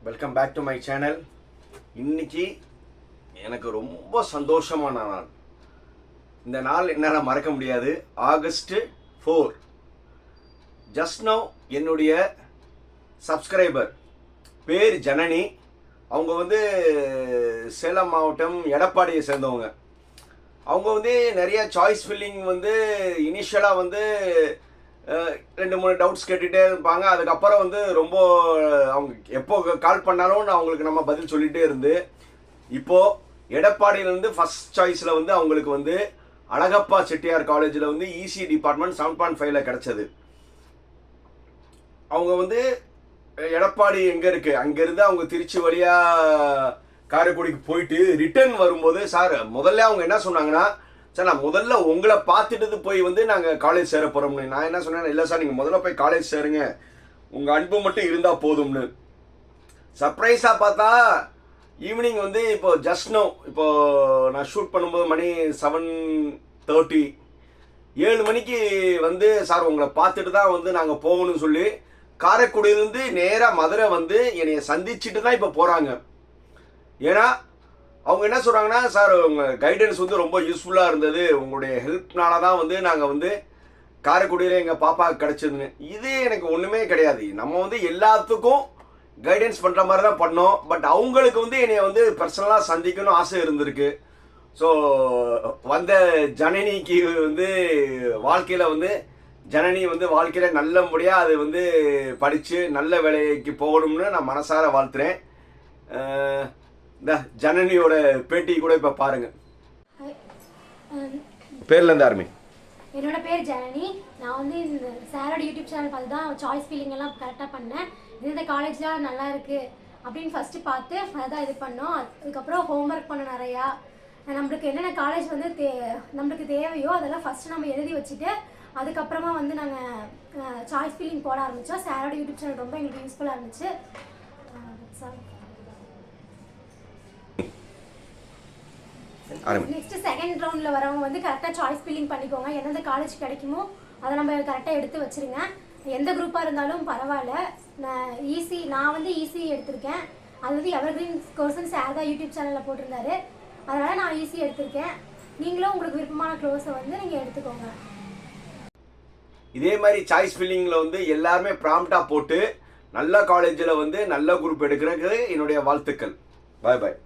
Welcome back to my channel. இன்னைக்கு எனக்கு ரொம்ப சந்தோஷமான நாள். இந்த நாள் என்னால் மறக்க முடியாது. ஆகஸ்ட் 4. ஜஸ்ட் நவ் என்னுடைய சப்ஸ்கிரைபர் பேர் ஜனனி. அவங்க சேலம் மாவட்டம் எடப்பாடியை சேர்ந்தவங்க. அவங்க நிறைய சாய்ஸ் ஃபில்லிங் இனிஷியலாக 2-3 டவுட்ஸ் கேட்டுகிட்டே இருப்பாங்க. அதுக்கப்புறம் ரொம்ப அவங்க எப்போ கால் பண்ணாலும் அவங்களுக்கு நம்ம பதில் சொல்லிகிட்டே இருந்து இப்போது எடப்பாடியிலேருந்து ஃபஸ்ட் சாய்ஸில் அவங்களுக்கு அழகப்பா செட்டியார் காலேஜில் இசி டிபார்ட்மெண்ட் 7.5 கிடச்சது. அவங்க எடப்பாடி எங்கே இருக்குது, அங்கேருந்து அவங்க திருச்சி வழியாக காரைக்குடிக்கு போயிட்டு ரிட்டர்ன் வரும்போது சார் முதல்ல அவங்க என்ன சொன்னாங்கன்னா, சார் நான் முதல்ல உங்களை பார்த்துட்டு போய் நாங்கள் காலேஜ் சேர போகிறோம்னு. நான் என்ன சொன்னேன், இல்லை சார் நீங்கள் முதல்ல போய் காலேஜ் சேருங்க, உங்கள் அன்பு மட்டும் இருந்தால் போதும்னு. சர்ப்ரைஸாக பார்த்தா ஈவினிங் இப்போ ஜஸ்ட் நோ நான் ஷூட் பண்ணும்போது மணி 7:30 7 மணிக்கு சார் உங்களை பார்த்துட்டு தான் நாங்கள் போகணும்னு சொல்லி காரைக்குடியிலேருந்து நேராக மதுரை என்னைய சந்திச்சுட்டு தான் இப்போ போகிறாங்க. ஏன்னா அவங்க என்ன சொல்கிறாங்கன்னா, சார் உங்கள் கைடன்ஸ் ரொம்ப யூஸ்ஃபுல்லாக இருந்தது, உங்களுடைய ஹெல்ப்னால தான் நாங்கள் காரைக்குடியில் எங்கள் பாப்பாவுக்கு கிடச்சிதுன்னு. இது எனக்கு ஒன்றுமே கிடையாது. நம்ம எல்லாத்துக்கும் கைடன்ஸ் பண்ணுற மாதிரி தான் பண்ணோம். பட் அவங்களுக்கு என்னை பர்சனலாக சந்திக்கணும் ஆசை இருந்திருக்கு. ஸோ வந்த ஜனனிக்கு வாழ்க்கையில் ஜனனி வாழ்க்கையில் நல்லபடியாக அது படித்து நல்ல வேலைக்கு போகணும்னு நான் மனசார வாழ்த்துறேன். இந்த ஜனனியோட பேட்டி கூட இப்போ பாருங்க. பேர்லேருந்து ஆரம்பி. என்னோட பேர் ஜனனி. நான் இந்த சாரோட யூடியூப் சேனல் பார்த்து தான் சாய்ஸ் ஃபீலிங் எல்லாம் கரெக்டாக பண்ணேன். இந்த காலேஜ்லாம் நல்லா இருக்குது அப்படின்னு ஃபஸ்ட்டு பார்த்து அதான் இது பண்ணோம். அதுக்கப்புறம் ஹோம்ஒர்க் பண்ணோம் நிறையா. நம்மளுக்கு என்னென்ன காலேஜ் நம்மளுக்கு தேவையோ அதெல்லாம் ஃபஸ்ட்டு நம்ம எழுதி வச்சுட்டு அதுக்கப்புறமா நாங்கள் சாய்ஸ் ஃபீலிங் போட ஆரம்பித்தோம். சாரோட யூடியூப் சேனல் ரொம்ப எங்களுக்கு யூஸ்ஃபுல்லாக இருந்துச்சு. நெக்ஸ்ட் செகண்ட் ரவுண்டில் வரவங்க கரெக்டாக சாய்ஸ் ஃபில்லிங் பண்ணிக்கோங்க. எந்தெந்த காலேஜ் கிடைக்குமோ அதை நம்ம கரெக்டாக எடுத்து வச்சுருங்க. எந்த குரூப்பாக இருந்தாலும் பரவாயில்ல. நான் ஈஸி எடுத்திருக்கேன். அது எவர்கிரீன் கோர்ஸ்னு சார் தான் யூடியூப் சேனலில் போட்டிருந்தாரு. அதனால் நான் ஈஸி எடுத்திருக்கேன். நீங்களும் உங்களுக்கு விருப்பமான கோர்ஸை நீங்கள் எடுத்துக்கோங்க. இதே மாதிரி சாய்ஸ் ஃபில்லிங்கில் எல்லாருமே ப்ராம்ப்டாக போட்டு நல்ல காலேஜில் நல்ல குரூப் எடுக்கிறதுக்கு என்னுடைய வாழ்த்துக்கள். பாய் பாய்.